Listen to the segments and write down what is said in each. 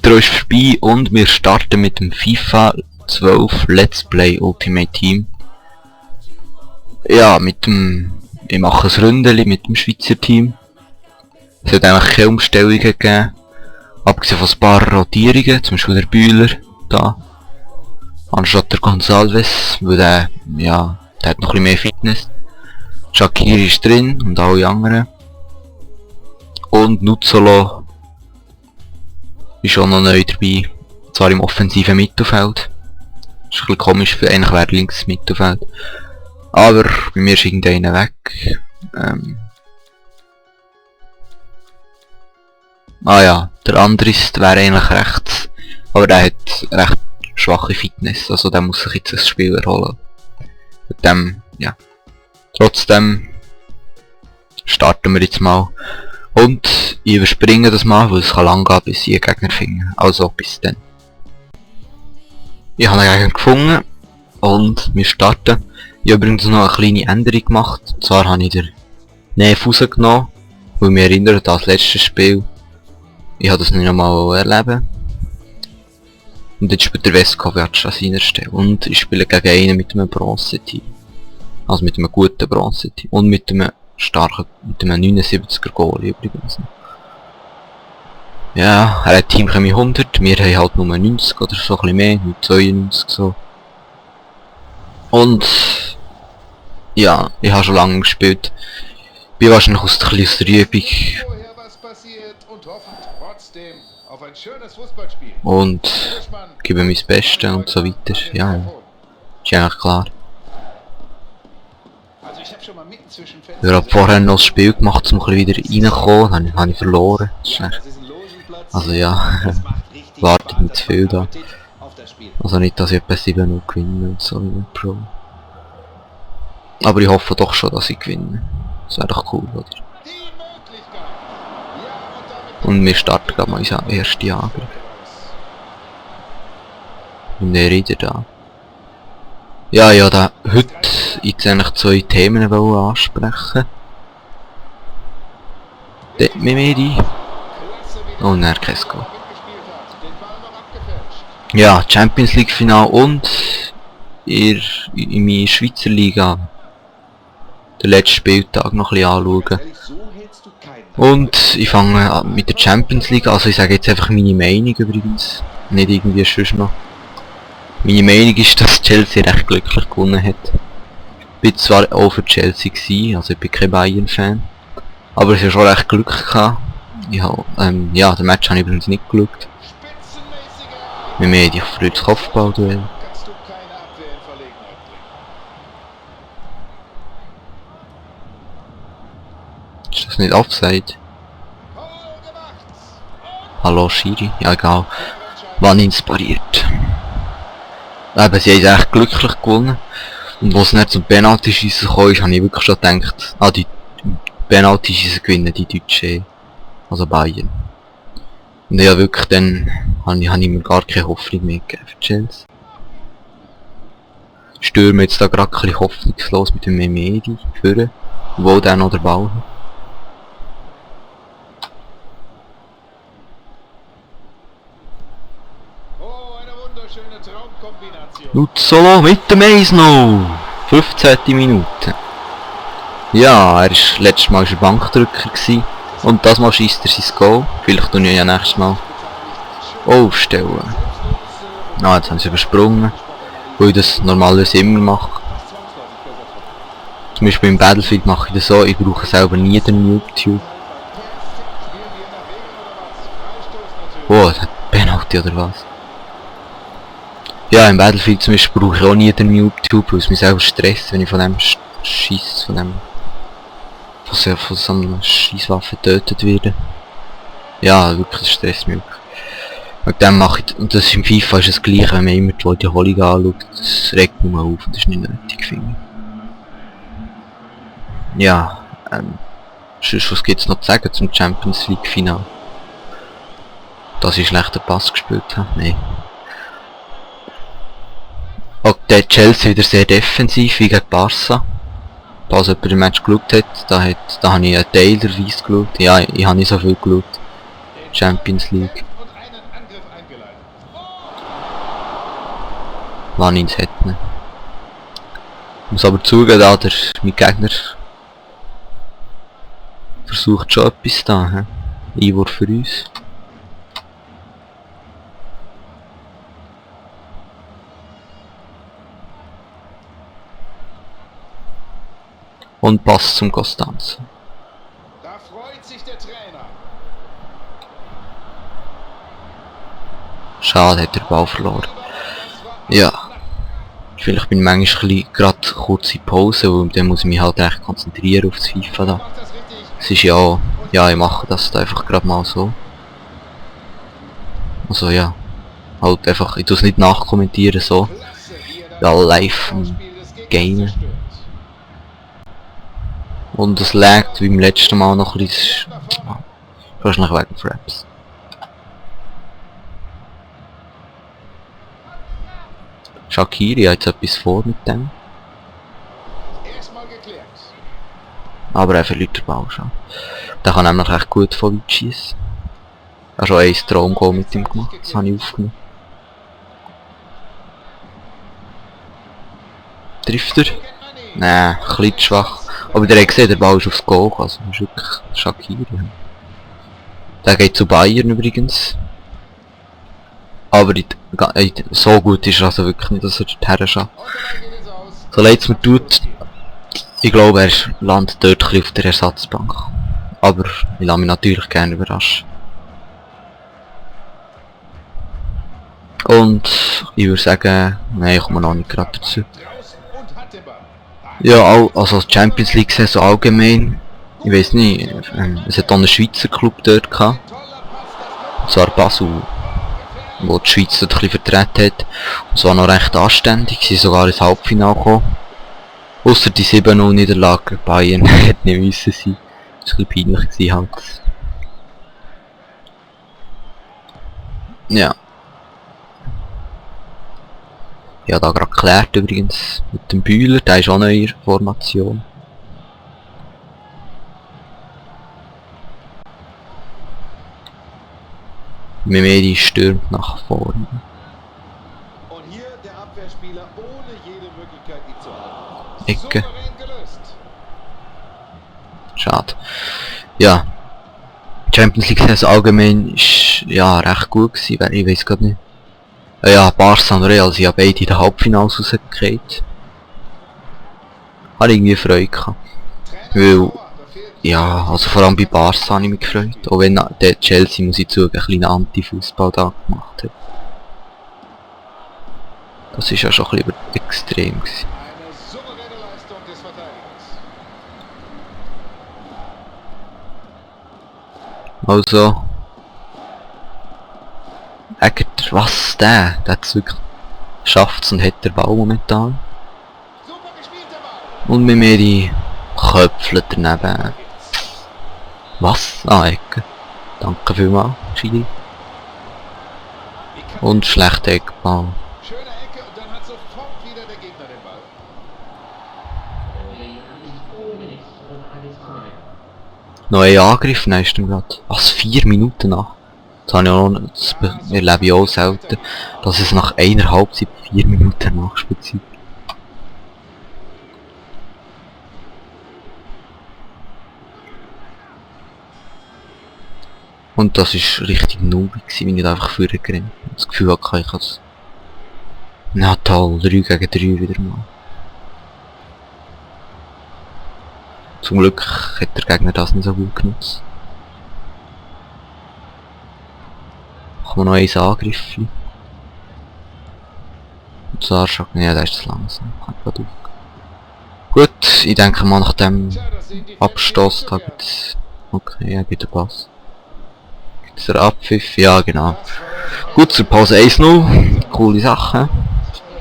Intro ist vorbei und wir starten mit dem FIFA 12 Let's Play Ultimate Team. Ja, ich mache ein Ründeli mit dem Schweizer Team. Es hat eigentlich keine Umstellungen gegeben, abgesehen von ein paar Rotierungen, zum Beispiel der Bühler da, anstatt der Gonzalves, weil der hat noch ein bisschen mehr Fitness. Shaqiri ist drin und alle anderen. Und Nuzzolo ist auch noch neu dabei, zwar im offensiven Mittelfeld. Ist ein bisschen komisch, für eigentlich wäre links Mittelfeld. Aber bei mir ist irgendeiner weg. Der Andris wäre eigentlich rechts, aber der hat recht schwache Fitness, also der muss sich jetzt das Spiel erholen. Mit dem, ja. Trotzdem starten wir jetzt mal. Und ich überspringe das mal, weil es kann lang gehen, bis ich einen Gegner finde. Also bis dann. Ich habe einen Gegner gefunden und wir starten. Ich habe übrigens noch eine kleine Änderung gemacht. Und zwar habe ich den Neff rausgenommen, weil mich erinnert an das letzte Spiel. Ich habe das nicht nochmal erleben. Und jetzt spielt der Veskovic an seiner Stelle. Und ich spiele gegen einen mit einem Bronze-Team. Also mit einem guten Bronze-Team. Und mit einem starken, mit einem 79er Goalie übrigens. Ja, er hat Teamchemie 100, wir haben halt nur 90 oder so, ein bisschen mehr, nur 92 so. Und ja, ich habe schon lange gespielt. Bin wahrscheinlich aus der Übung. Und gebe mein Bestes und so weiter. Ja, ist eigentlich klar. Ich habe vorher noch das Spiel gemacht, um wieder reinzukommen, dann habe ich verloren. Also ja, wartet nicht zu viel da. Also nicht, dass ich etwa 7-0 gewinne und so wie Pro. Aber ich hoffe doch schon, dass ich gewinne. Das wäre doch cool, oder? Und wir starten gerade mal unseren ersten Angriff. Und der Rieder da. Ja, da heute jetzt eigentlich 2 Themen ansprechen. Dort Mimedi. Und dann Kesko. Ja, Champions League Final und in meiner Schweizer Liga den letzten Spieltag noch ein bisschen anschauen. Und ich fange an mit der Champions League, also ich sage jetzt einfach meine Meinung übrigens, nicht irgendwie sonst noch. Meine Meinung ist, dass Chelsea recht glücklich gewonnen hat. Ich war zwar auch für Chelsea gewesen, also ich bin kein Bayern-Fan, aber es hat schon recht Glück gehabt. Ich habe, den Match habe ich übrigens nicht geschaut. Wir haben die früh das Kopfballduell. Ist das nicht Offside? Hallo Schiri? Ja egal. Wann inspiriert. Eben, sie haben echt glücklich gewonnen. Und als es nicht zum Penalty-Schiessen kam, habe ich wirklich schon gedacht, die Penalty-Schiessen gewinnen die Deutschen. Also Bayern. Und ja wirklich, dann habe ich mir gar keine Hoffnung mehr gegeben für Chelsea. Stürmen jetzt da gerade ein bisschen hoffnungslos mit dem Mimedi führen, obwohl der noch den Ball hat. Nuzzolo mit dem 1-0! 15. Minute. Ja, er war letztes Mal Bankdrücker gewesen. Und das Mal schießt er sein Goal. Vielleicht tue ich ja nächstes Mal aufstellen. Jetzt haben sie übersprungen. Weil ich das normalerweise immer mache. Zum Beispiel im Battlefield mache ich das so, ich brauche selber nie den YouTube. Oh, das hat Penalty oder was? Ja, im Battlefield zum Beispiel brauche ich auch nie den YouTube, weil es mich selber stresst, wenn ich von dem Schiss, von so einer Scheisswaffe getötet werde. Ja, wirklich, das stresst mich wirklich. Wegen dem mache ich, und das im FIFA ist das gleiche, wenn man immer die Wiederholung anschaut, das regt mich mal auf und das ist nicht nötig, finde ich. Ja, sonst, was gibt es noch zu sagen zum Champions League Final? Dass ich schlechten Pass gespielt habe? Nein. Auch der Chelsea wieder sehr defensiv, wie gegen Barca. Falls jemand den Match geschaut hat, da habe ich einen Teil der Weiss geschaut. Ja, ich habe nicht so viel geschaut. Champions League. wann ich ins hätte. Ich muss aber zugeben, da mein Gegner versucht schon etwas da. He? Einwurf für uns. Und Pass zum Costanzo. Da freut sich der Trainer. Schade, hat der Ball verloren. Ja. Vielleicht bin ich manchmal gerade kurz in Pause, weil dann muss ich mich halt echt konzentrieren auf das FIFA da. Es ist ja, ich mache das einfach gerade mal so. Also ja, halt einfach, ich tue es nicht nachkommentieren so. Ja, live im Game. Und es laggt wie beim letzten Mal noch ein bisschen. Wahrscheinlich wegen Fraps. Shaqiri hat jetzt etwas vor mit dem. Aber er verliert den Ball schon. Der kann nämlich echt gut von weit schießen. Ich habe schon ein Traumgoal mit ihm gemacht, das habe ich aufgenommen. Trifft er? Nein, ein bisschen schwach. Aber der hat gesehen, der Ball ist aufs Goal, also das ist wirklich Shaqiri. Der geht zu Bayern übrigens. Aber so gut ist er also wirklich nicht, dass er dorthin schafft. So leid es mir tut, ich glaube er landet dort ein bisschen auf der Ersatzbank. Aber ich lasse mich natürlich gerne überraschen. Und ich würde sagen, nein, ich komme noch nicht gerade dazu. Ja, also Champions League Saison allgemein, ich weiß nicht, es hat auch einen Schweizer Club dort gehabt. Und zwar Basel, wo die Schweiz dort ein bisschen vertreten hat. Und es war noch recht anständig, sie sind sogar ins Halbfinale gekommen. Ausser die 7-0 Niederlage Bayern hätte nicht müssen sein. Das war ein bisschen peinlich gewesen halt. Ja. Ja, da gerade geklärt übrigens mit dem Bühler, der ist auch noch in der Formation. Memedi stürmt nach vorne. Und hier der Abwehrspieler ohne jede Möglichkeit, ihn zu halten. Ecke. Souverän gelöst. Schade. Ja. Champions League Saison allgemein ist ja recht gut gewesen, ich weiß gerade nicht. Ja, Barca und Real sind ja beide in den Halbfinals rausgekriegt. Habe irgendwie Freude gehabt. Weil, ja, also vor allem bei Barca habe ich mich gefreut. Auch wenn der Chelsea, muss ich zugeben, einen kleinen Anti-Fußball da gemacht hat. Das ist ja schon ein bisschen extrem gewesen. Eine souveräne Leistung des Verteidigers. Also... Eckert, was der? Der hat es wirklich schafft und hat den Ball momentan. Super gespielt, der Ball. Und mit mir die Köpfle daneben. Was? Ah, Ecke. Danke vielmals, Chili. Und schlechter Eckball. Schöne Ecke und dann hat sofort wieder der Gegner den Ball. Neuer Angriff, nein, stimmt gerade. Was, 4 Minuten nach? Das habe ich auch noch, das erlebe ich auch selten, dass es nach einer Halbzeit 4 Minuten Nachspielzeit. Und das ist richtig nubig, wenn ich da einfach vorher gerannt habe. Das Gefühl hatte, ich als... Na toll, 3 gegen 3 wieder mal. Zum Glück hat der Gegner das nicht so gut genutzt. Machen wir noch eins Angriff. Und zwar schon, ja, der ist zu langsam. Gut, ich denke mal nach dem Abstoß da gibt's... Okay, ja, gibt der Pass. Gibt's der Abpfiff? Ja, genau. Gut, zur Pause 1-0. Coole Sache.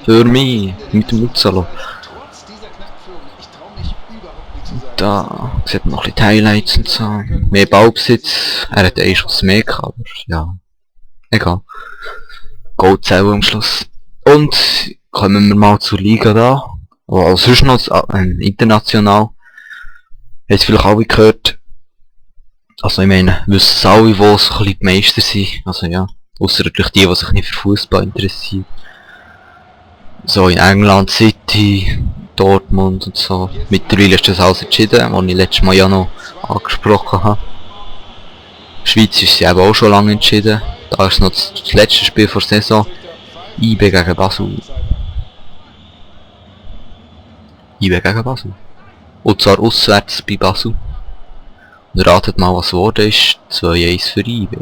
Für mich, mit dem Luzalo. Trotz dieser Knackführung, ich traue mich überhaupt nicht zu sagen. Da sieht man noch ein bisschen die Highlights und so. Mehr Ballbesitz. Er hat einen Schuss mehr gehabt, aber ja. Egal. Goal zählen am Schluss. Und kommen wir mal zur Liga da. Oder sonst noch international. Jetzt vielleicht alle gehört. Also ich meine, wissen alle, wo so ein bisschen die Meister sind. Also ja. Ausser natürlich die sich nicht für Fußball interessieren. So in England, City, Dortmund und so. Mittlerweile ist das alles entschieden, was ich letztes Mal ja noch angesprochen habe. Schweiz ist sie eben auch schon lange entschieden. Da ist noch das letzte Spiel vor der Saison. IB gegen Basel. IB gegen Basel. Und zwar auswärts bei Basel. Und ratet mal, was geworden ist. 2-1 für IB.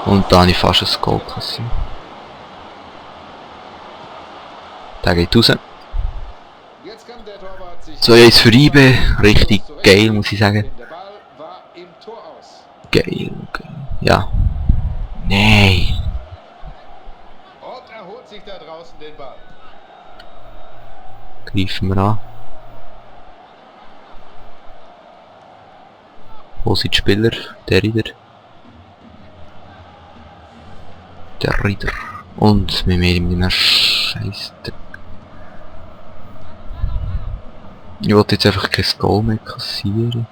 Und da habe ich fast ein Goal kassiert. Der geht raus. 2-1 für IB. Richtig geil, muss ich sagen. Geil, okay. Ja. Nein. Und er holt sich da draußen den Ball. Greifen wir an. Wo sind die Spieler? Der Rieder. Der Rieder. Und wir mehr in einem Scheiß. Ich wollte jetzt einfach kein Goal mehr kassieren.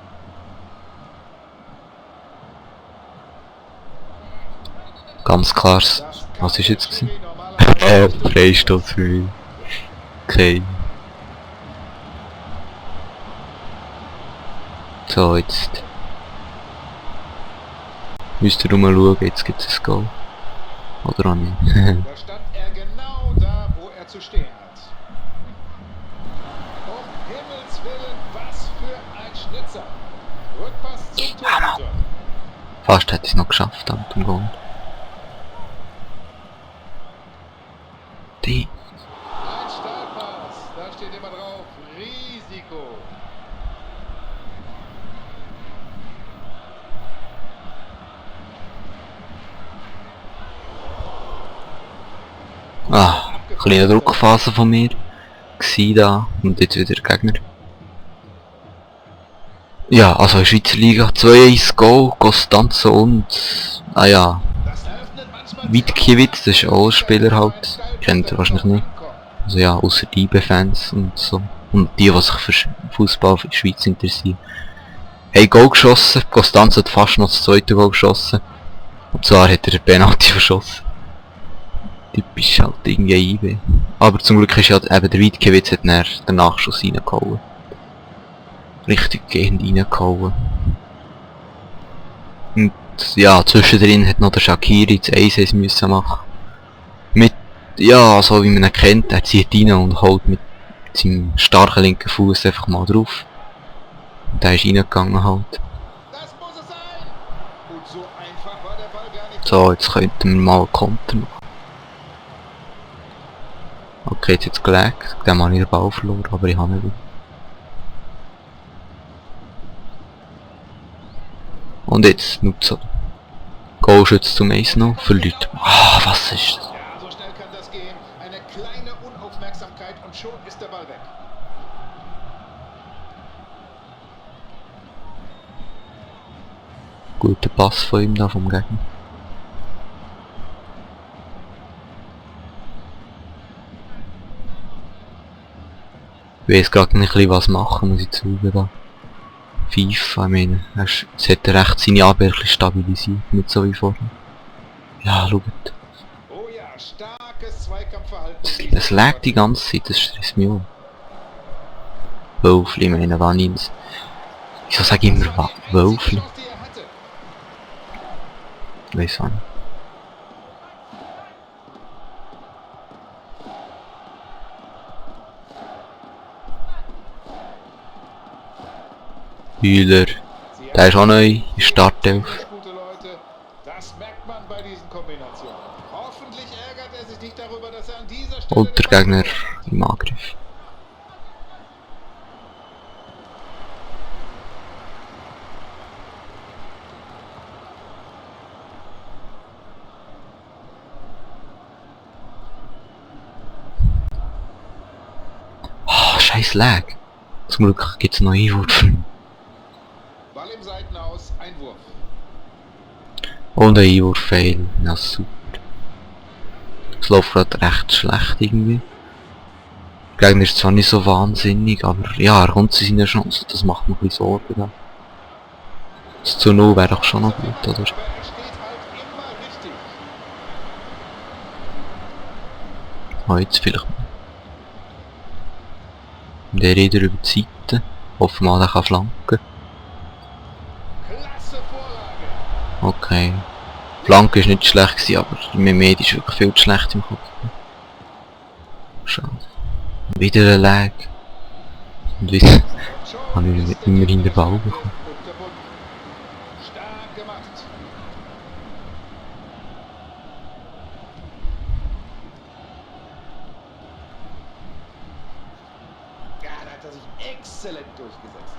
Ganz klar. Was ist jetzt gewesen? Freistoß für mich. Okay. So, jetzt. Müsst ihr rumschauen, jetzt gibt es ein Goal. Oder auch nicht. Da stand er genau da, wo er zu stehen hat. Um Himmels Willen, was für ein Schnitzer. Rückpass zum Torhüter. Fast hätte ich es noch geschafft am Goal. Die. Ein Steilpass, da steht immer drauf, Risiko. Ah, kleine Druckphase von mir. Gsi da und jetzt wieder Gegner. Ja, also in der Schweizer Liga 2-1 Goal, Costanzo und... Ah ja, Witkiewicz, das ist auch ein Spieler halt. Kennt ihr wahrscheinlich nicht. Also ja, außer die IB-Fans und so. Und die sich für Fußball in der Schweiz interessieren. Hey, Goal geschossen, Costanzo hat fast noch das zweite Goal geschossen. Und zwar hat er den Penalty verschossen. Typisch halt irgendwie IB. Aber zum Glück ist ja eben der Witkiewicz hat den Nachschuss reingehauen. Richtig gehend reingehauen. Und ja, zwischendrin hat noch der Shaqiri das 1-1 müssen machen. Mit, ja, so wie man ihn kennt, er zieht rein und holt mit seinem starken linken Fuß einfach mal drauf. Und der ist reingegangen halt. Das muss es sein. Und so einfach war der Ball gar nicht. So, jetzt könnten wir mal einen Konter machen. Okay, jetzt gelegt. Dann habe ich den Ball verloren, aber ich habe ihn wieder. Und jetzt Nutzer. Goalschütze zum Eis noch. Verliert. Ah, was ist das? Ja, so schnell kann das gehen. Eine kleine Unaufmerksamkeit und schon ist der Ball weg. Guter Pass von ihm da vom Gegner. Ich weiß gerade nicht, was machen, muss ich zugeben da. FIFA, ich meine, jetzt hat er recht seine Abwehr stabilisiert, nicht so wie vorher. Ja, schaut. Oh ja, starkes Zweikampfverhalten. Das lag die ganze Zeit, das stresst mich auch. Wölfli, ich meine, wann ins... Wieso sage ich immer Wölfli? Weiss auch nicht. Hühler. Der ist auch neu in der Startelf. Gute Leute, das merkt man bei diesen Kombinationen. Hoffentlich ärgert er sich nicht darüber, dass er an dieser Stelle... Und der Gegner im Angriff. Oh, scheiß Lag. Zum Glück gibt's noch Einwurf. Ball im Seitenaus, Einwurf. Und ein Einwurf-Fail. Ja, super. Es läuft gerade recht schlecht irgendwie. Der Gegner ist zwar nicht so wahnsinnig, aber ja, er kommt zu seiner Chance. Das macht mir ein bisschen Sorgen da. Das zu 0 wäre doch schon noch gut, oder? Aber er steht halt immer richtig. Oh, jetzt vielleicht. Und der redet über die Seite. Hoffen wir mal, er kann flanken. Klasse Vorlage. Okay. Flanke ist nicht schlecht gewesen, aber die Mehmedi ist wirklich viel zu schlecht im Kopf. Schade. Wieder ein Lag. Und wieder habe ich immerhin den Ball bekommen. Stark gemacht. Ja, da hat er sich exzellent durchgesetzt.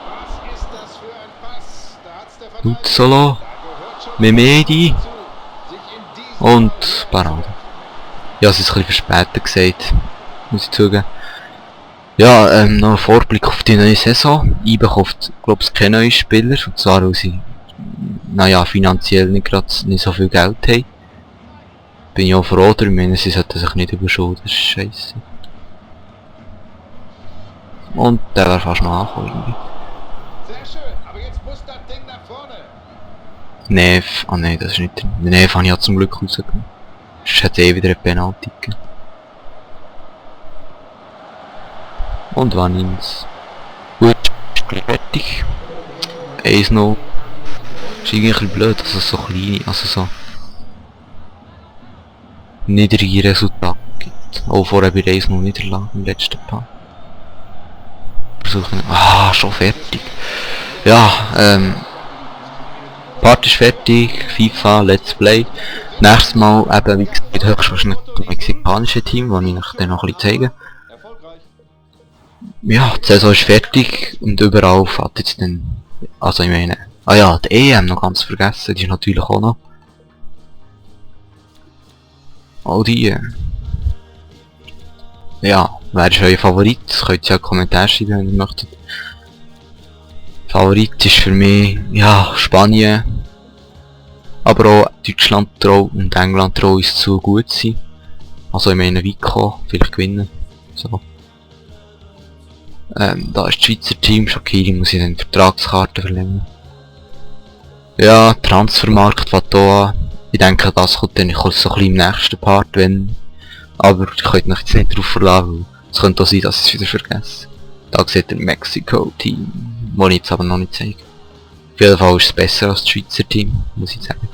Was ist das für ein Pass? Da hat's der Verteidiger. Gut Solo. Da gehört schon Mehmedi. dazu, sich in diesem Und Fall Parade. Ja, es ist ein bisschen verspätet gesagt. Muss ich zugeben. Ja, noch ein Vorblick auf die neue Saison. IBE kauft, glaube ich, keine neuen Spieler. Und zwar, weil sie, naja, finanziell nicht so viel Geld haben. Bin ich auch froh darüber. Ich meine, sie sollten sich nicht überschulden. Das ist scheiße. Und der wäre fast noch angekommen irgendwie. Sehr schön, aber jetzt muss das Ding nach vorne. Nev, ah nein, das ist nicht drin. Den Nev habe ich ja zum Glück rausgenommen. Sonst hätte eh wieder eine Penalty gegeben. Und Vanins. Gut, ist gleich fertig. 1-0. Ist irgendwie ein bisschen blöd, dass es so kleine, also so niedrige Resultate gibt. Auch vorher bei 1-0 Niederlage im letzten Part. Versuchen. Ah, schon fertig. Ja, Part ist fertig, FIFA, Let's Play. Nächstes Mal eben, wie gesagt, höchstwahrscheinlich das mexikanische Team, das ich euch dann noch ein bisschen zeige. Erfolgreich. Ja, die Saison ist fertig und überall fährt jetzt dann, also ich meine, ah ja, die EM noch ganz vergessen, die ist natürlich auch noch. All die, ja, wer ist euer Favorit? Könnt ihr ja in die Kommentare schreiben, wenn ihr möchtet. Favorit ist für mich, ja, Spanien. Aber auch Deutschland und England ist zu gut sein. Also ich meine Vico, vielleicht gewinnen. So. Da ist das Schweizer Team, Shaqiri muss ich dann Vertragskarte verlängern. Ja, Transfermarkt, Vatoa. Ich denke, das kommt dann so ein bisschen im nächsten Part, wenn. Aber ich könnte mich jetzt nicht darauf verlassen, weil es könnte auch sein, dass ich es wieder vergesse. Da seht ihr Mexiko-Team, das ich jetzt aber noch nicht zeige. Auf jeden Fall ist es besser als das Schweizer Team, muss ich sagen.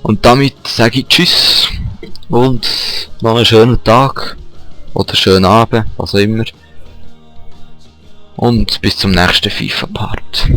Und damit sage ich Tschüss und noch einen schönen Tag oder schönen Abend, was auch immer. Und bis zum nächsten FIFA-Part.